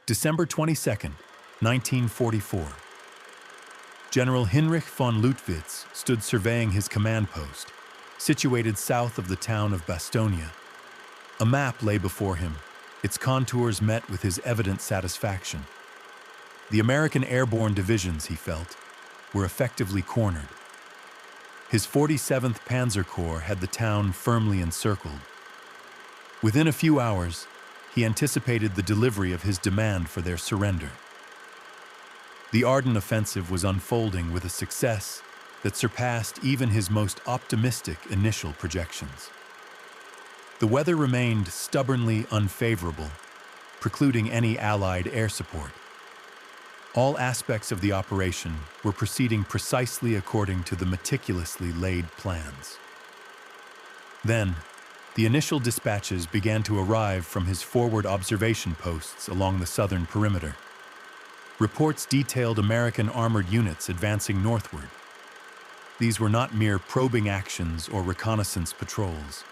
December 22, 1944. General Heinrich von Luttwitz stood surveying his command post, situated south of the town of Bastogne. A map lay before him, its contours met with his evident satisfaction. The American airborne divisions, he felt, were effectively cornered. His 47th Panzer Corps had the town firmly encircled. Within a few hours, he anticipated the delivery of his demand for their surrender. The Ardennes offensive was unfolding with a success that surpassed even his most optimistic initial projections. The weather remained stubbornly unfavorable, precluding any Allied air support. All aspects of the operation were proceeding precisely according to the meticulously laid plans. Then, the initial dispatches began to arrive from his forward observation posts along the southern perimeter. Reports detailed American armored units advancing northward. These were not mere probing actions or reconnaissance patrols.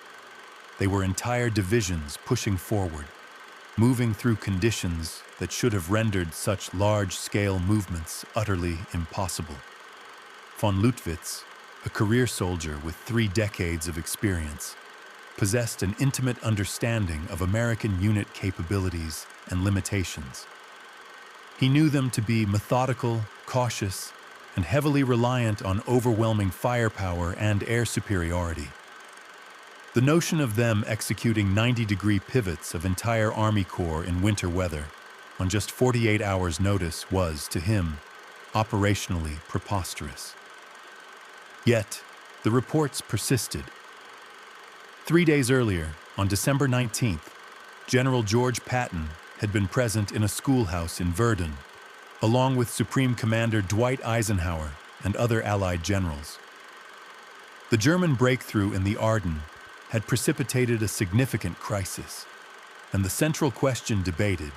They were entire divisions pushing forward, moving through conditions that should have rendered such large-scale movements utterly impossible. Von Luttwitz, a career soldier with 3 decades of experience, possessed an intimate understanding of American unit capabilities and limitations. He knew them to be methodical, cautious, and heavily reliant on overwhelming firepower and air superiority. The notion of them executing 90-degree pivots of entire Army Corps in winter weather on just 48 hours' notice was, to him, operationally preposterous. Yet, the reports persisted. 3 days earlier, on December 19th, General George Patton had been present in a schoolhouse in Verdun, along with Supreme Commander Dwight Eisenhower and other Allied generals. The German breakthrough in the Ardennes had precipitated a significant crisis, and the central question debated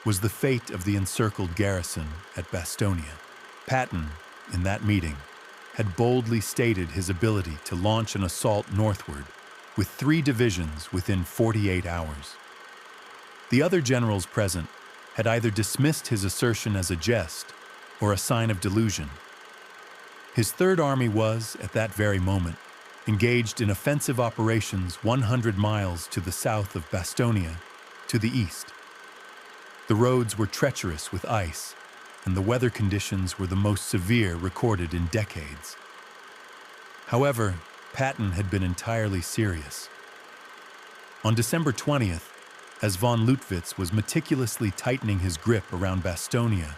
was the fate of the encircled garrison at Bastogne. Patton, in that meeting, had boldly stated his ability to launch an assault northward with 3 divisions within 48 hours. The other generals present had either dismissed his assertion as a jest or a sign of delusion. His Third Army was, at that very moment, engaged in offensive operations 100 miles to the south of Bastogne, to the east. The roads were treacherous with ice, and the weather conditions were the most severe recorded in decades. However, Patton had been entirely serious. On December 20th, as von Luttwitz was meticulously tightening his grip around Bastogne,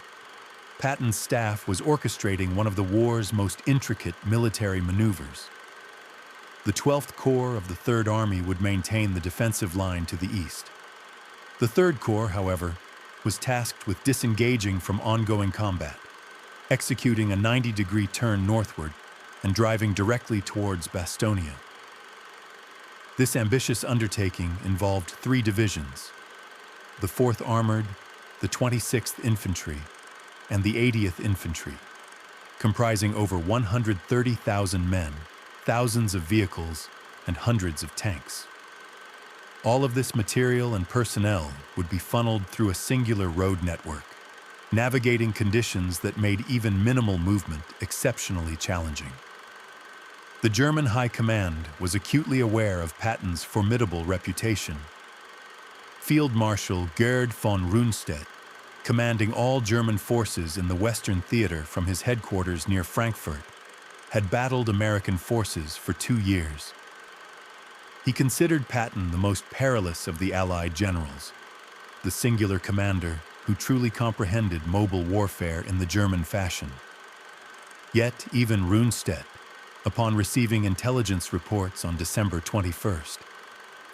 Patton's staff was orchestrating one of the war's most intricate military maneuvers. The 12th Corps of the Third Army would maintain the defensive line to the east. The Third Corps, however, was tasked with disengaging from ongoing combat, executing a 90-degree turn northward and driving directly towards Bastogne. This ambitious undertaking involved 3 divisions: the 4th Armored, the 26th Infantry, and the 80th Infantry, comprising over 130,000 men, thousands of vehicles, and hundreds of tanks. All of this material and personnel would be funneled through a singular road network, navigating conditions that made even minimal movement exceptionally challenging. The German High Command was acutely aware of Patton's formidable reputation. Field Marshal Gerd von Rundstedt, commanding all German forces in the Western Theater from his headquarters near Frankfurt, had battled American forces for 2 years. He considered Patton the most perilous of the Allied generals, the singular commander who truly comprehended mobile warfare in the German fashion. Yet even Rundstedt, upon receiving intelligence reports on December 21st,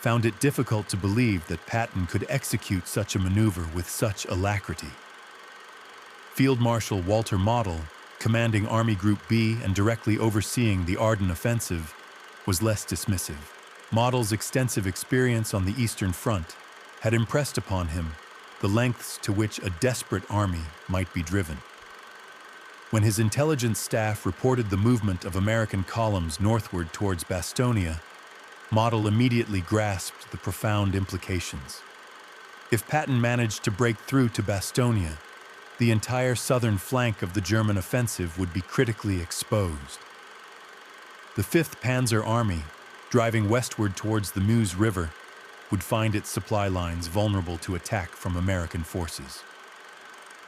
found it difficult to believe that Patton could execute such a maneuver with such alacrity. Field Marshal Walter Model, commanding Army Group B and directly overseeing the Ardennes offensive, was less dismissive. Model's extensive experience on the Eastern Front had impressed upon him the lengths to which a desperate army might be driven. When his intelligence staff reported the movement of American columns northward towards Bastogne, Model immediately grasped the profound implications. If Patton managed to break through to Bastogne, the entire southern flank of the German offensive would be critically exposed. The 5th Panzer Army, driving westward towards the Meuse River, would find its supply lines vulnerable to attack from American forces.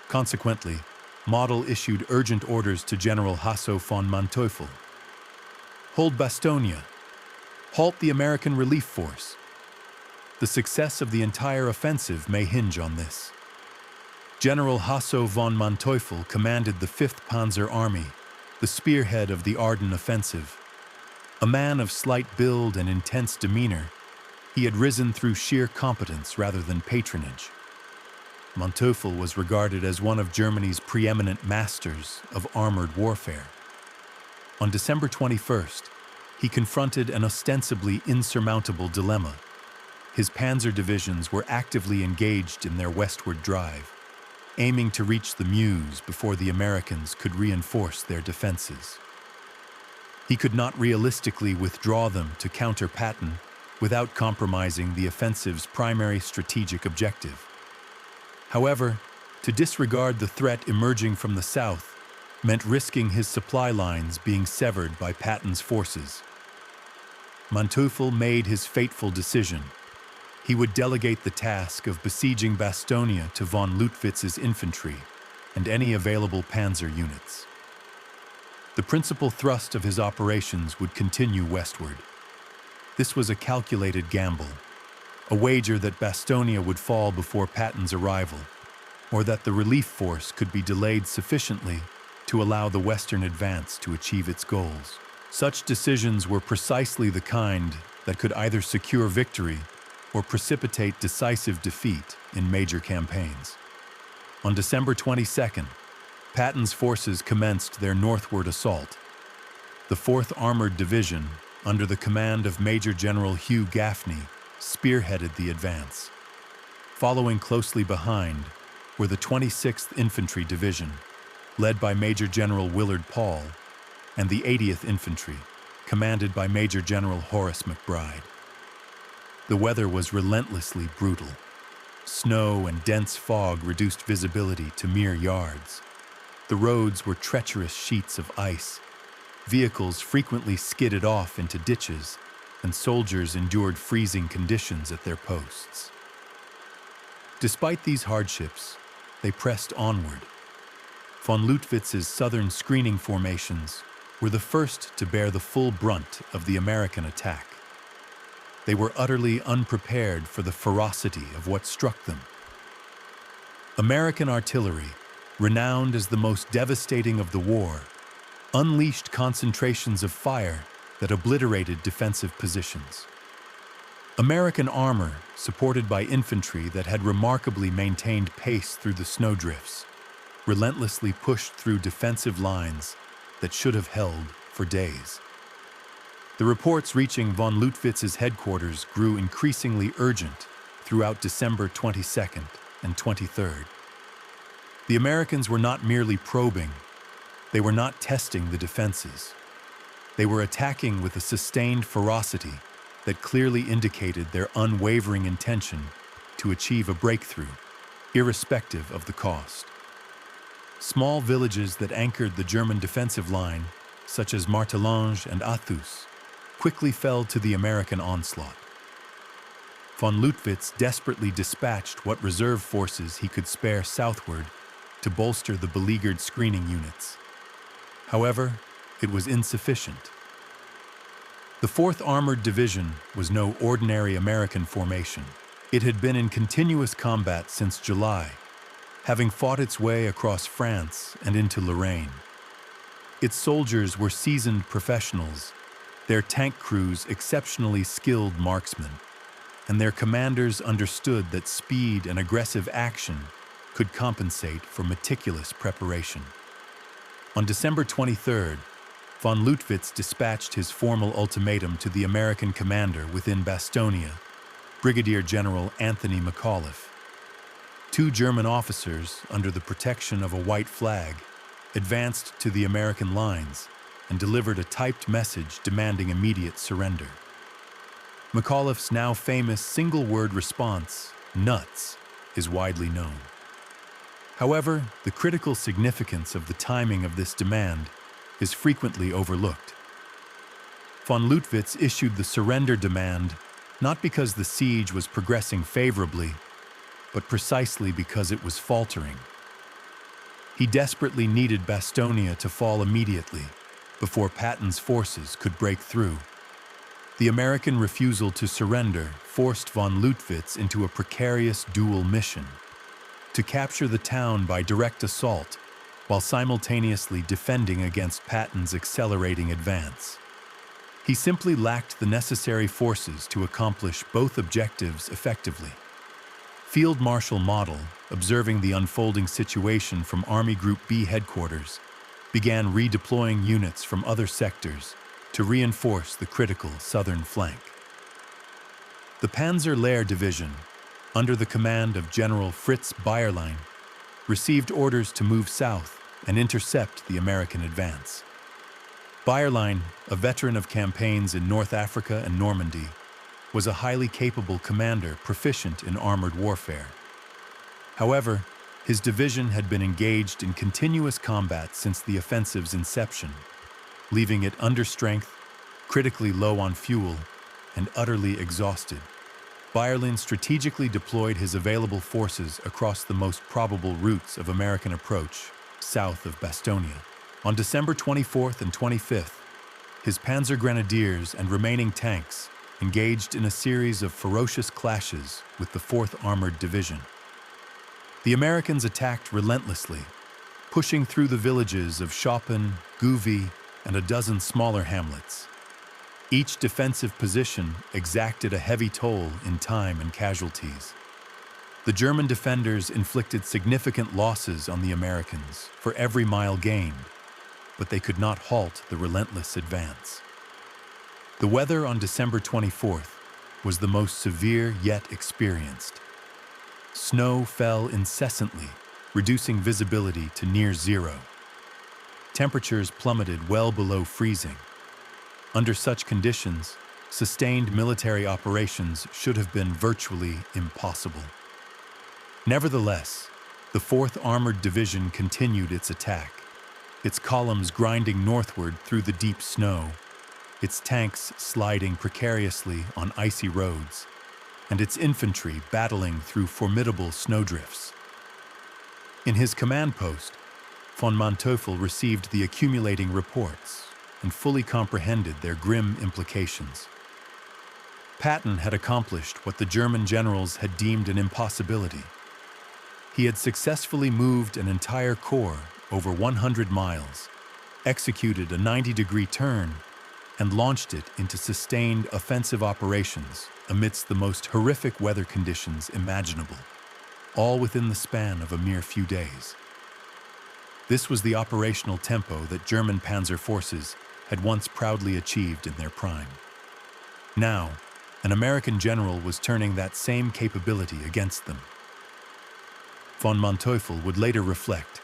Consequently, Model issued urgent orders to General Hasso von Manteuffel. Hold Bastogne. Halt the American relief force. The success of the entire offensive may hinge on this. General Hasso von Manteuffel commanded the 5th Panzer Army, the spearhead of the Ardennes offensive. A man of slight build and intense demeanor, he had risen through sheer competence rather than patronage. Manteuffel was regarded as one of Germany's preeminent masters of armored warfare. On December 21st, he confronted an ostensibly insurmountable dilemma. His panzer divisions were actively engaged in their westward drive, aiming to reach the Meuse before the Americans could reinforce their defenses. He could not realistically withdraw them to counter Patton without compromising the offensive's primary strategic objective. However, to disregard the threat emerging from the south meant risking his supply lines being severed by Patton's forces. Manteuffel made his fateful decision. He would delegate the task of besieging Bastogne to von Leutwitz's infantry and any available panzer units. The principal thrust of his operations would continue westward. This was a calculated gamble, a wager that Bastogne would fall before Patton's arrival, or that the relief force could be delayed sufficiently to allow the western advance to achieve its goals. Such decisions were precisely the kind that could either secure victory or precipitate decisive defeat in major campaigns. On December 22nd, Patton's forces commenced their northward assault. The 4th Armored Division, under the command of Major General Hugh Gaffney, spearheaded the advance. Following closely behind were the 26th Infantry Division, led by Major General Willard Paul, and the 80th Infantry, commanded by Major General Horace McBride. The weather was relentlessly brutal. Snow and dense fog reduced visibility to mere yards. The roads were treacherous sheets of ice. Vehicles frequently skidded off into ditches, and soldiers endured freezing conditions at their posts. Despite these hardships, they pressed onward. Von Leutwitz's southern screening formations were the first to bear the full brunt of the American attack. They were utterly unprepared for the ferocity of what struck them. American artillery, renowned as the most devastating of the war, unleashed concentrations of fire that obliterated defensive positions. American armor, supported by infantry that had remarkably maintained pace through the snowdrifts, relentlessly pushed through defensive lines that should have held for days. The reports reaching von Leutwitz's headquarters grew increasingly urgent throughout December 22nd and 23rd. The Americans were not merely probing, they were not testing the defenses. They were attacking with a sustained ferocity that clearly indicated their unwavering intention to achieve a breakthrough, irrespective of the cost. Small villages that anchored the German defensive line, such as Martelange and Athus, quickly fell to the American onslaught. Von Leutwitz desperately dispatched what reserve forces he could spare southward to bolster the beleaguered screening units. However, it was insufficient. The 4th Armored Division was no ordinary American formation. It had been in continuous combat since July, having fought its way across France and into Lorraine. Its soldiers were seasoned professionals, their tank crews exceptionally skilled marksmen, and their commanders understood that speed and aggressive action could compensate for meticulous preparation. On December 23rd, von Leutwitz dispatched his formal ultimatum to the American commander within Bastogne, Brigadier General Anthony McAuliffe. 2 German officers, under the protection of a white flag, advanced to the American lines and delivered a typed message demanding immediate surrender. McAuliffe's now famous single-word response, "Nuts," is widely known. However, the critical significance of the timing of this demand is frequently overlooked. Von Lüttwitz issued the surrender demand not because the siege was progressing favorably, but precisely because it was faltering. He desperately needed Bastogne to fall immediately, before Patton's forces could break through. The American refusal to surrender forced von Lüttwitz into a precarious dual mission: to capture the town by direct assault, while simultaneously defending against Patton's accelerating advance. He simply lacked the necessary forces to accomplish both objectives effectively. Field Marshal Model, observing the unfolding situation from Army Group B headquarters, began redeploying units from other sectors to reinforce the critical southern flank. The Panzer Lehr Division, under the command of General Fritz Bayerlein, received orders to move south and intercept the American advance. Bayerlein, a veteran of campaigns in North Africa and Normandy, was a highly capable commander proficient in armored warfare. However, his division had been engaged in continuous combat since the offensive's inception, leaving it understrength, critically low on fuel, and utterly exhausted. Bayerlein strategically deployed his available forces across the most probable routes of American approach, south of Bastogne. On December 24th and 25th, his Panzer Grenadiers and remaining tanks engaged in a series of ferocious clashes with the 4th Armored Division. The Americans attacked relentlessly, pushing through the villages of Schoppen, Gouvy, and a dozen smaller hamlets. Each defensive position exacted a heavy toll in time and casualties. The German defenders inflicted significant losses on the Americans for every mile gained, but they could not halt the relentless advance. The weather on December 24th was the most severe yet experienced. Snow fell incessantly, reducing visibility to near zero. Temperatures plummeted well below freezing. Under such conditions, sustained military operations should have been virtually impossible. Nevertheless, the 4th Armored Division continued its attack, its columns grinding northward through the deep snow, its tanks sliding precariously on icy roads, and its infantry battling through formidable snowdrifts. In his command post, von Manteuffel received the accumulating reports and fully comprehended their grim implications. Patton had accomplished what the German generals had deemed an impossibility. He had successfully moved an entire corps over 100 miles, executed a 90-degree turn, and launched it into sustained offensive operations amidst the most horrific weather conditions imaginable, all within the span of a mere few days. This was the operational tempo that German panzer forces had once proudly achieved in their prime. Now, an American general was turning that same capability against them. Von Manteuffel would later reflect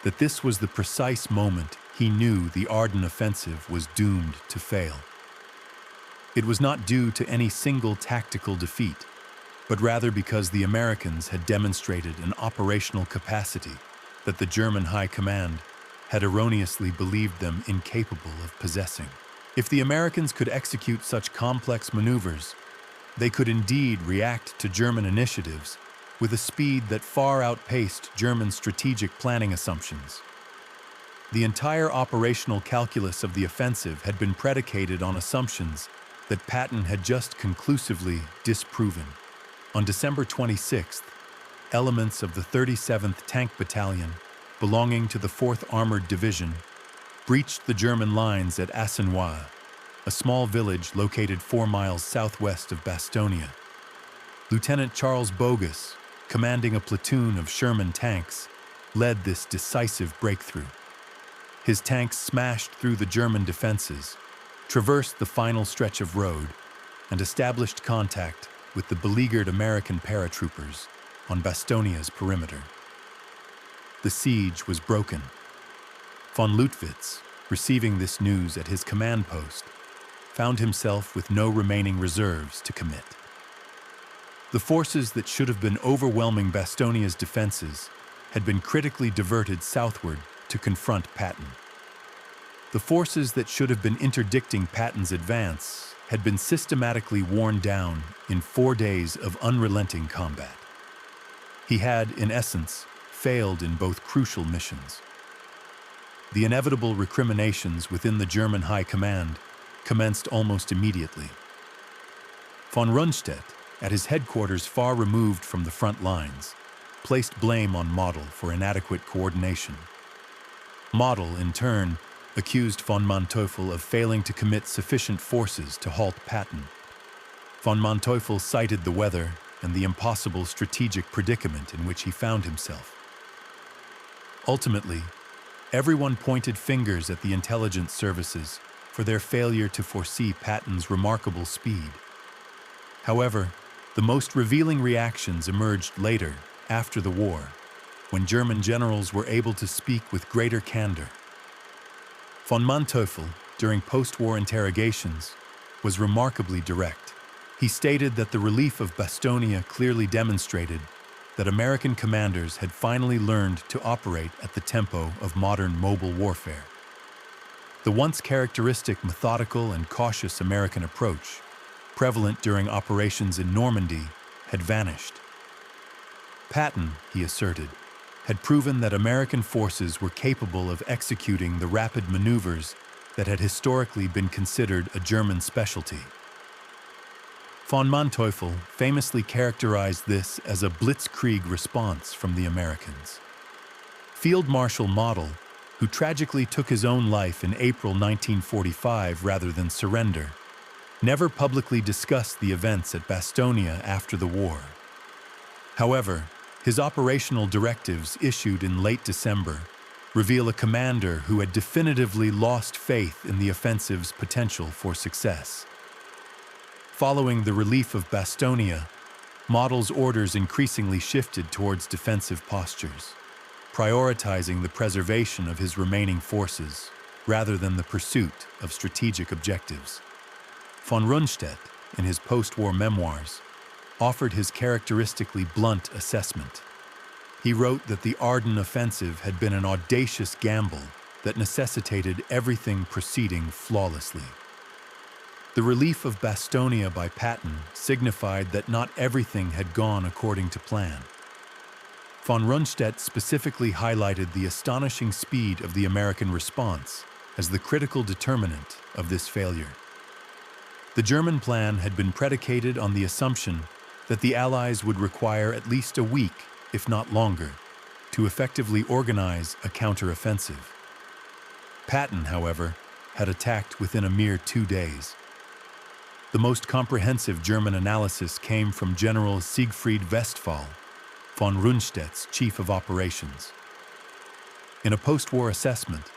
that this was the precise moment he knew the Ardennes offensive was doomed to fail. It was not due to any single tactical defeat, but rather because the Americans had demonstrated an operational capacity that the German High Command had erroneously believed them incapable of possessing. If the Americans could execute such complex maneuvers, they could indeed react to German initiatives with a speed that far outpaced German strategic planning assumptions. The entire operational calculus of the offensive had been predicated on assumptions that Patton had just conclusively disproven. On December 26th, elements of the 37th Tank Battalion, belonging to the 4th Armored Division, breached the German lines at Assenois, a small village located 4 miles southwest of Bastogne. Lieutenant Charles Bogus, commanding a platoon of Sherman tanks, led this decisive breakthrough. His tanks smashed through the German defenses, traversed the final stretch of road, and established contact with the beleaguered American paratroopers on Bastogne's perimeter. The siege was broken. Von Lüttwitz, receiving this news at his command post, found himself with no remaining reserves to commit. The forces that should have been overwhelming Bastonia's defenses had been critically diverted southward to confront Patton. The forces that should have been interdicting Patton's advance had been systematically worn down in 4 days of unrelenting combat. He had, in essence, failed in both crucial missions. The inevitable recriminations within the German High Command commenced almost immediately. Von Rundstedt, at his headquarters far removed from the front lines, placed blame on Model for inadequate coordination. Model, in turn, accused von Manteuffel of failing to commit sufficient forces to halt Patton. Von Manteuffel cited the weather and the impossible strategic predicament in which he found himself. Ultimately, everyone pointed fingers at the intelligence services for their failure to foresee Patton's remarkable speed. However, the most revealing reactions emerged later, after the war, when German generals were able to speak with greater candor. Von Manteuffel, during post-war interrogations, was remarkably direct. He stated that the relief of Bastogne clearly demonstrated that American commanders had finally learned to operate at the tempo of modern mobile warfare. The once characteristic methodical and cautious American approach, prevalent during operations in Normandy, had vanished. Patton, he asserted, had proven that American forces were capable of executing the rapid maneuvers that had historically been considered a German specialty. Von Manteuffel famously characterized this as a blitzkrieg response from the Americans. Field Marshal Model, who tragically took his own life in April 1945 rather than surrender, never publicly discussed the events at Bastogne after the war. However, his operational directives issued in late December reveal a commander who had definitively lost faith in the offensive's potential for success. Following the relief of Bastogne, Model's orders increasingly shifted towards defensive postures, prioritizing the preservation of his remaining forces rather than the pursuit of strategic objectives. Von Rundstedt, in his post-war memoirs, offered his characteristically blunt assessment. He wrote that the Ardennes offensive had been an audacious gamble that necessitated everything proceeding flawlessly. The relief of Bastogne by Patton signified that not everything had gone according to plan. Von Rundstedt specifically highlighted the astonishing speed of the American response as the critical determinant of this failure. The German plan had been predicated on the assumption that the Allies would require at least a week, if not longer, to effectively organize a counteroffensive. Patton, however, had attacked within a mere 2 days. The most comprehensive German analysis came from General Siegfried Westphal, von Rundstedt's chief of operations. In a post-war assessment,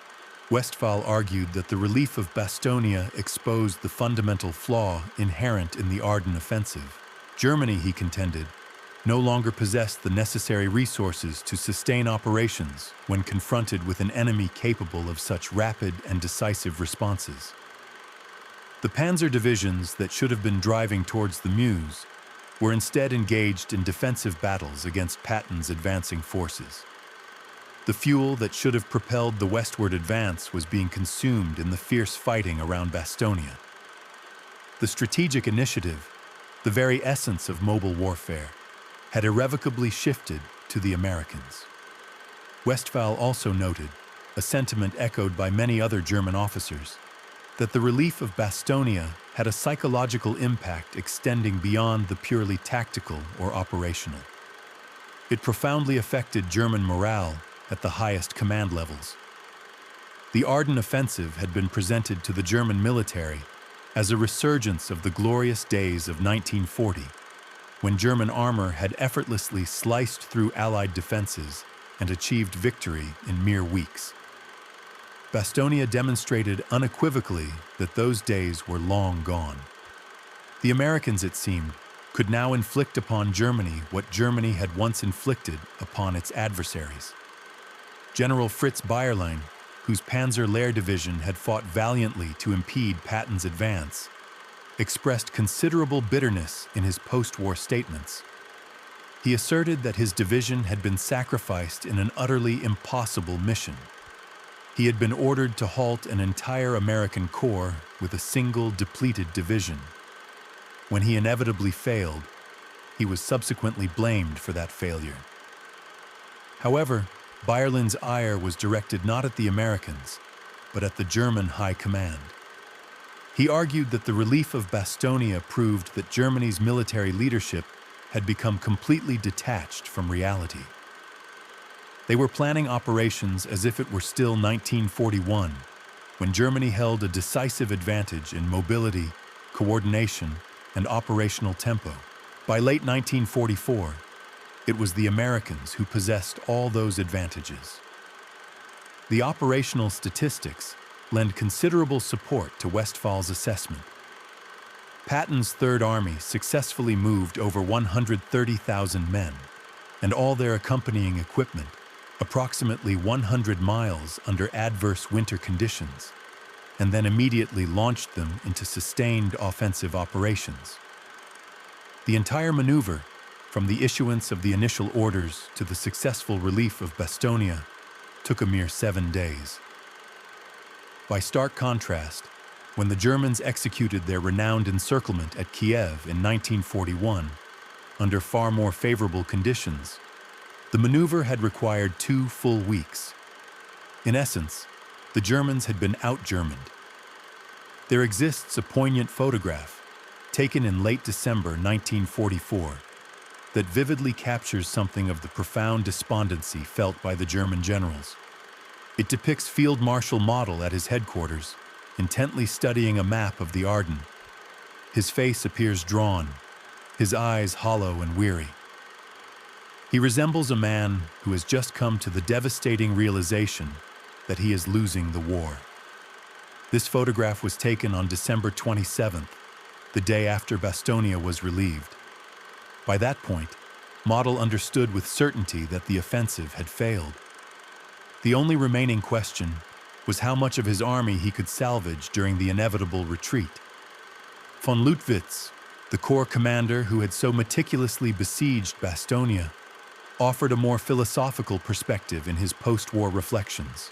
Westphal argued that the relief of Bastogne exposed the fundamental flaw inherent in the Ardennes offensive. Germany, he contended, no longer possessed the necessary resources to sustain operations when confronted with an enemy capable of such rapid and decisive responses. The panzer divisions that should have been driving towards the Meuse were instead engaged in defensive battles against Patton's advancing forces. The fuel that should have propelled the westward advance was being consumed in the fierce fighting around Bastogne. The strategic initiative, the very essence of mobile warfare, had irrevocably shifted to the Americans. Westphal also noted, a sentiment echoed by many other German officers, that the relief of Bastogne had a psychological impact extending beyond the purely tactical or operational. It profoundly affected German morale at the highest command levels. The Ardennes offensive had been presented to the German military as a resurgence of the glorious days of 1940, when German armor had effortlessly sliced through Allied defenses and achieved victory in mere weeks. Bastogne demonstrated unequivocally that those days were long gone. The Americans, it seemed, could now inflict upon Germany what Germany had once inflicted upon its adversaries. General Fritz Bayerlein, whose Panzer Lehr Division had fought valiantly to impede Patton's advance, expressed considerable bitterness in his post-war statements. He asserted that his division had been sacrificed in an utterly impossible mission. He had been ordered to halt an entire American corps with a single depleted division. When he inevitably failed, he was subsequently blamed for that failure. However, Bayerland's ire was directed not at the Americans, but at the German High Command. He argued that the relief of Bastogne proved that Germany's military leadership had become completely detached from reality. They were planning operations as if it were still 1941, when Germany held a decisive advantage in mobility, coordination, and operational tempo. By late 1944, it was the Americans who possessed all those advantages. The operational statistics lend considerable support to Westphal's assessment. Patton's Third Army successfully moved over 130,000 men and all their accompanying equipment approximately 100 miles under adverse winter conditions, and then immediately launched them into sustained offensive operations. The entire maneuver, from the issuance of the initial orders to the successful relief of Bastogne, took a mere 7 days. By stark contrast, when the Germans executed their renowned encirclement at Kiev in 1941, under far more favorable conditions, the maneuver had required 2 full weeks. In essence, the Germans had been out-Germaned. There exists a poignant photograph, taken in late December 1944, that vividly captures something of the profound despondency felt by the German generals. It depicts Field Marshal Model at his headquarters, intently studying a map of the Ardennes. His face appears drawn, his eyes hollow and weary. He resembles a man who has just come to the devastating realization that he is losing the war. This photograph was taken on December 27th, the day after Bastogne was relieved. By that point, Model understood with certainty that the offensive had failed. The only remaining question was how much of his army he could salvage during the inevitable retreat. Von Leutwitz, the corps commander who had so meticulously besieged Bastogne, offered a more philosophical perspective in his post-war reflections.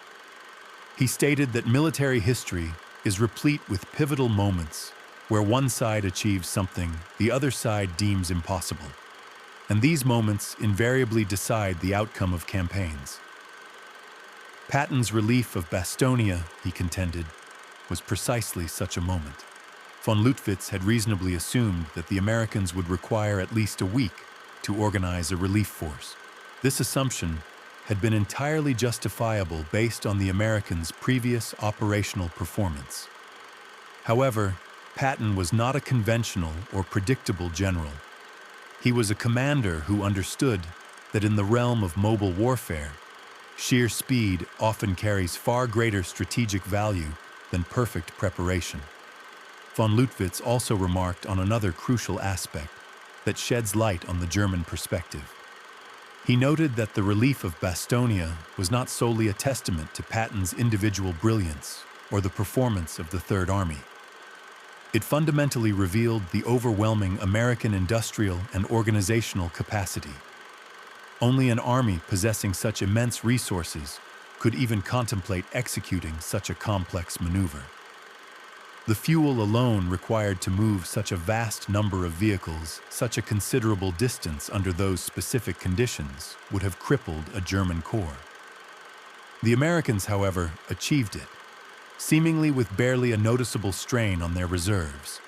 He stated that military history is replete with pivotal moments where one side achieves something the other side deems impossible, and these moments invariably decide the outcome of campaigns. Patton's relief of Bastogne, he contended, was precisely such a moment. Von Leutwitz had reasonably assumed that the Americans would require at least a week to organize a relief force. This assumption had been entirely justifiable based on the Americans' previous operational performance. However, Patton was not a conventional or predictable general. He was a commander who understood that in the realm of mobile warfare, sheer speed often carries far greater strategic value than perfect preparation. Von Leutwitz also remarked on another crucial aspect that sheds light on the German perspective. He noted that the relief of Bastogne was not solely a testament to Patton's individual brilliance or the performance of the Third Army. It fundamentally revealed the overwhelming American industrial and organizational capacity. Only an army possessing such immense resources could even contemplate executing such a complex maneuver. The fuel alone required to move such a vast number of vehicles such a considerable distance under those specific conditions would have crippled a German corps. The Americans, however, achieved it, seemingly with barely a noticeable strain on their reserves.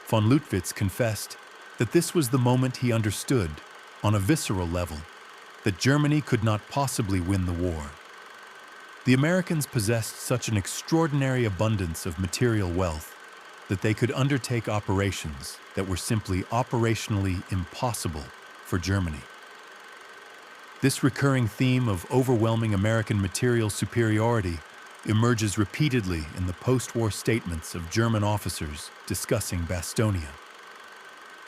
Von Leutwitz confessed that this was the moment he understood, on a visceral level, that Germany could not possibly win the war. The Americans possessed such an extraordinary abundance of material wealth that they could undertake operations that were simply operationally impossible for Germany. This recurring theme of overwhelming American material superiority emerges repeatedly in the post-war statements of German officers discussing Bastogne.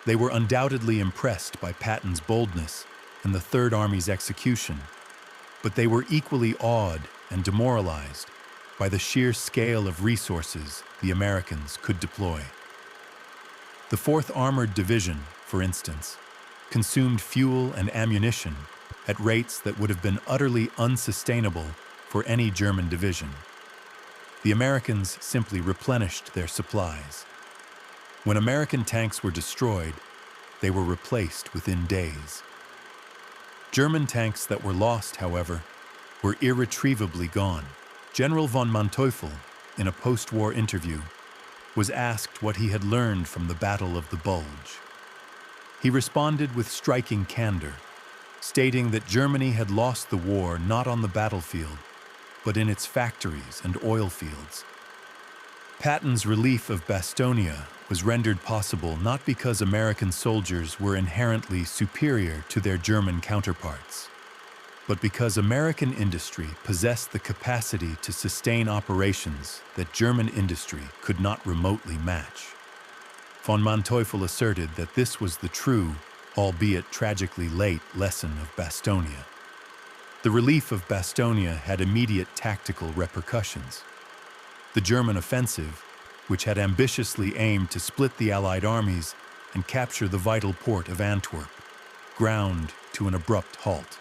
They were undoubtedly impressed by Patton's boldness and the Third Army's execution, but they were equally awed and demoralized by the sheer scale of resources the Americans could deploy. The 4th Armored Division, for instance, consumed fuel and ammunition at rates that would have been utterly unsustainable for any German division. The Americans simply replenished their supplies. When American tanks were destroyed, they were replaced within days. German tanks that were lost, however, were irretrievably gone. General von Manteuffel, in a post-war interview, was asked what he had learned from the Battle of the Bulge. He responded with striking candor, stating that Germany had lost the war not on the battlefield, but in its factories and oil fields. Patton's relief of Bastogne was rendered possible not because American soldiers were inherently superior to their German counterparts, but because American industry possessed the capacity to sustain operations that German industry could not remotely match. Von Manteuffel asserted that this was the true, albeit tragically late, lesson of Bastogne. The relief of Bastogne had immediate tactical repercussions. The German offensive, which had ambitiously aimed to split the Allied armies and capture the vital port of Antwerp, ground to an abrupt halt.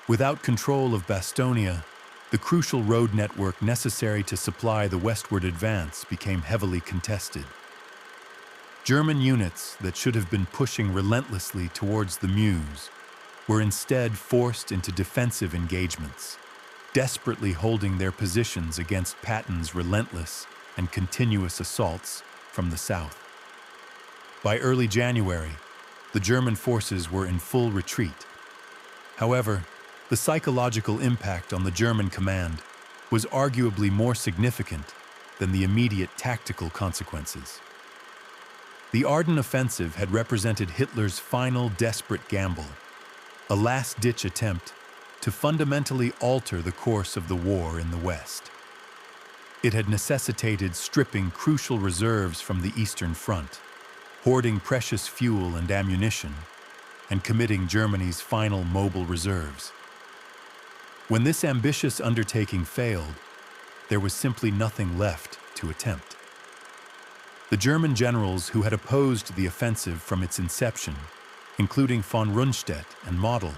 Without control of Bastogne, the crucial road network necessary to supply the westward advance became heavily contested. German units that should have been pushing relentlessly towards the Meuse were instead forced into defensive engagements, desperately holding their positions against Patton's relentless and continuous assaults from the south. By early January, the German forces were in full retreat. However, the psychological impact on the German command was arguably more significant than the immediate tactical consequences. The Ardennes offensive had represented Hitler's final desperate gamble, a last-ditch attempt to fundamentally alter the course of the war in the West. It had necessitated stripping crucial reserves from the Eastern Front, hoarding precious fuel and ammunition, and committing Germany's final mobile reserves. When this ambitious undertaking failed, there was simply nothing left to attempt. The German generals who had opposed the offensive from its inception, including von Rundstedt and Model,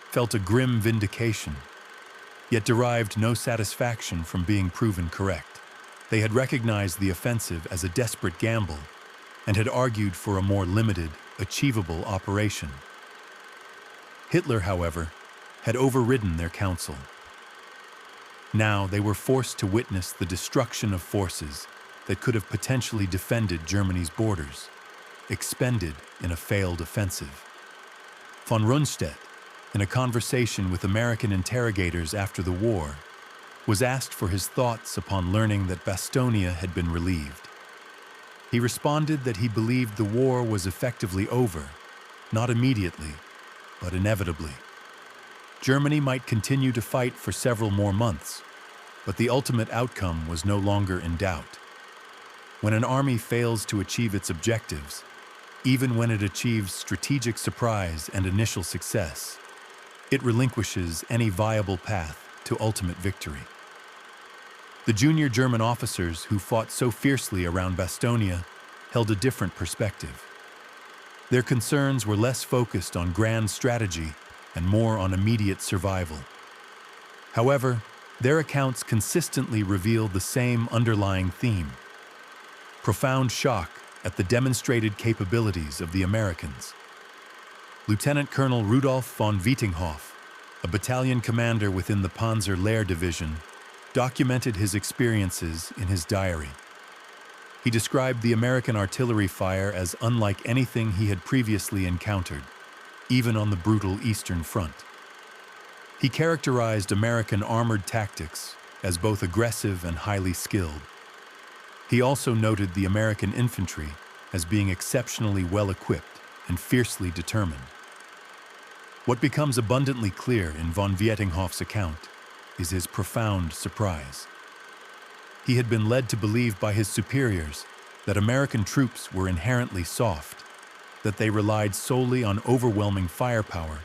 felt a grim vindication, yet derived no satisfaction from being proven correct. They had recognized the offensive as a desperate gamble and had argued for a more limited, achievable operation. Hitler, however, had overridden their counsel. Now they were forced to witness the destruction of forces that could have potentially defended Germany's borders, expended in a failed offensive. Von Rundstedt, in a conversation with American interrogators after the war, was asked for his thoughts upon learning that Bastogne had been relieved. He responded that he believed the war was effectively over, not immediately, but inevitably. Germany might continue to fight for several more months, but the ultimate outcome was no longer in doubt. When an army fails to achieve its objectives, even when it achieves strategic surprise and initial success, it relinquishes any viable path to ultimate victory. The junior German officers who fought so fiercely around Bastogne held a different perspective. Their concerns were less focused on grand strategy and more on immediate survival. However, their accounts consistently revealed the same underlying theme: profound shock at the demonstrated capabilities of the Americans. Lieutenant Colonel Rudolf von Wietinghoff, a battalion commander within the Panzer Lehr Division, documented his experiences in his diary. He described the American artillery fire as unlike anything he had previously encountered, even on the brutal Eastern Front. He characterized American armored tactics as both aggressive and highly skilled. He also noted the American infantry as being exceptionally well-equipped and fiercely determined. What becomes abundantly clear in von Wietinghoff's account is his profound surprise. He had been led to believe by his superiors that American troops were inherently soft, that they relied solely on overwhelming firepower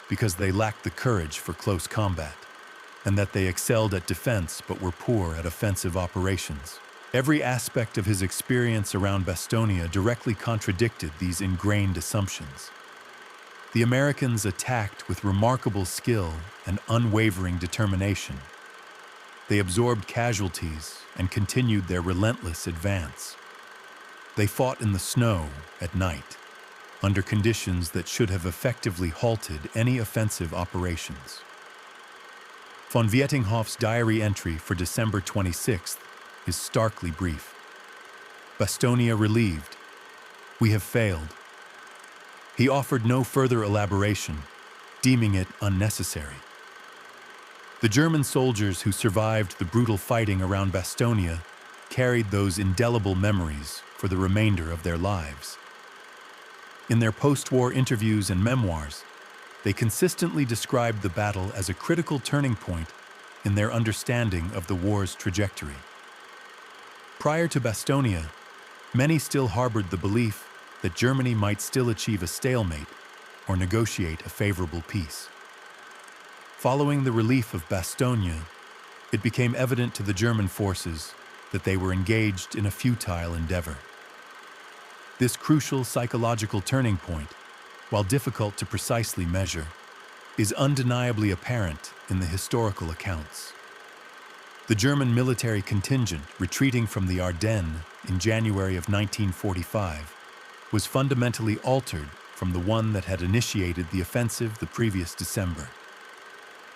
because they lacked the courage for close combat, and that they excelled at defense but were poor at offensive operations. Every aspect of his experience around Bastogne directly contradicted these ingrained assumptions. The Americans attacked with remarkable skill and unwavering determination. They absorbed casualties and continued their relentless advance. They fought in the snow at night, under conditions that should have effectively halted any offensive operations. Von Vietinghoff's diary entry for December 26th is starkly brief. Bastogne relieved. We have failed. He offered no further elaboration, deeming it unnecessary. The German soldiers who survived the brutal fighting around Bastogne carried those indelible memories for the remainder of their lives. In their post-war interviews and memoirs, they consistently described the battle as a critical turning point in their understanding of the war's trajectory. Prior to Bastogne, many still harbored the belief that Germany might still achieve a stalemate or negotiate a favorable peace. Following the relief of Bastogne, it became evident to the German forces that they were engaged in a futile endeavor. This crucial psychological turning point, while difficult to precisely measure, is undeniably apparent in the historical accounts. The German military contingent retreating from the Ardennes in January of 1945 was fundamentally altered from the one that had initiated the offensive the previous December.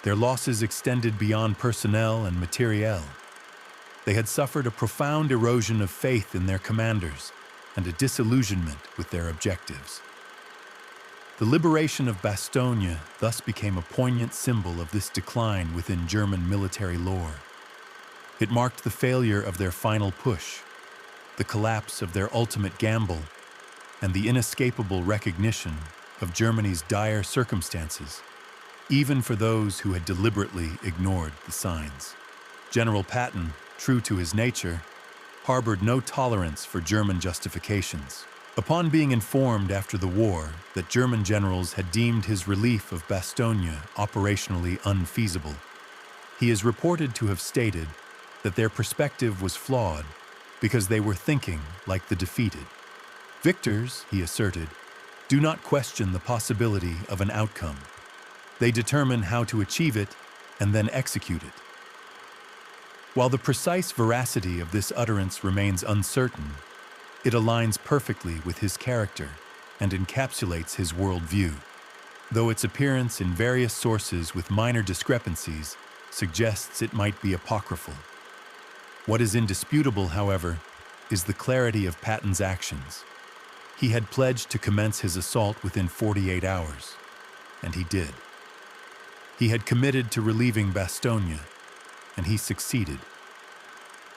Their losses extended beyond personnel and materiel. They had suffered a profound erosion of faith in their commanders and a disillusionment with their objectives. The liberation of Bastogne thus became a poignant symbol of this decline within German military lore. It marked the failure of their final push, the collapse of their ultimate gamble, and the inescapable recognition of Germany's dire circumstances, even for those who had deliberately ignored the signs. General Patton, true to his nature, harbored no tolerance for German justifications. Upon being informed after the war that German generals had deemed his relief of Bastogne operationally unfeasible, he is reported to have stated that their perspective was flawed because they were thinking like the defeated. Victors, he asserted, do not question the possibility of an outcome. They determine how to achieve it and then execute it. While the precise veracity of this utterance remains uncertain, it aligns perfectly with his character and encapsulates his worldview, though its appearance in various sources with minor discrepancies suggests it might be apocryphal. What is indisputable, however, is the clarity of Patton's actions. He had pledged to commence his assault within 48 hours, and he did. He had committed to relieving Bastogne, and he succeeded.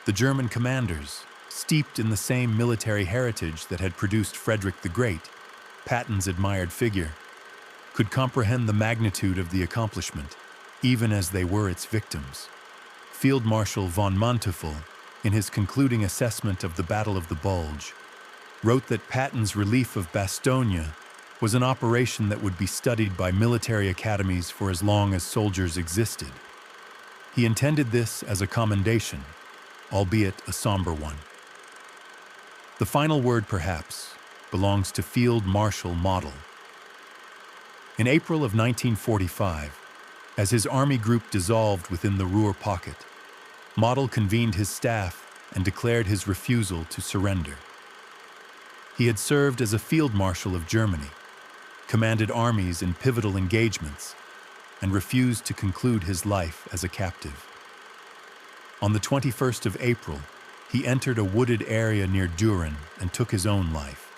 The German commanders, steeped in the same military heritage that had produced Frederick the Great, Patton's admired figure, could comprehend the magnitude of the accomplishment, even as they were its victims. Field Marshal von Manteuffel, in his concluding assessment of the Battle of the Bulge, wrote that Patton's relief of Bastogne was an operation that would be studied by military academies for as long as soldiers existed. He intended this as a commendation, albeit a somber one. The final word, perhaps, belongs to Field Marshal Model. In April of 1945, as his army group dissolved within the Ruhr pocket, Model convened his staff and declared his refusal to surrender. He had served as a field marshal of Germany, commanded armies in pivotal engagements, and refused to conclude his life as a captive. On the 21st of April, he entered a wooded area near Düren and took his own life.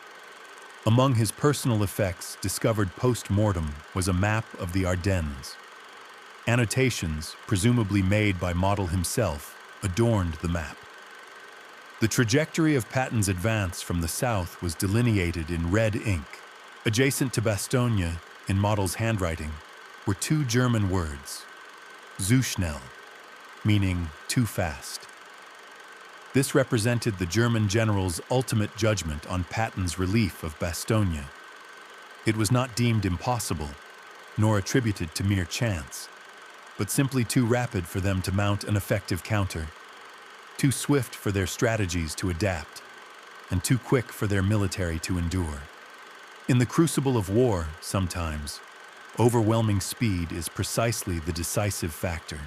Among his personal effects discovered post-mortem was a map of the Ardennes. Annotations, presumably made by Model himself, adorned the map. The trajectory of Patton's advance from the south was delineated in red ink. Adjacent to Bastogne, in Model's handwriting, were two German words, zu schnell, meaning too fast. This represented the German general's ultimate judgment on Patton's relief of Bastogne. It was not deemed impossible, nor attributed to mere chance, but simply too rapid for them to mount an effective counter. too swift for their strategies to adapt, and too quick for their military to endure. In the crucible of war, sometimes, overwhelming speed is precisely the decisive factor.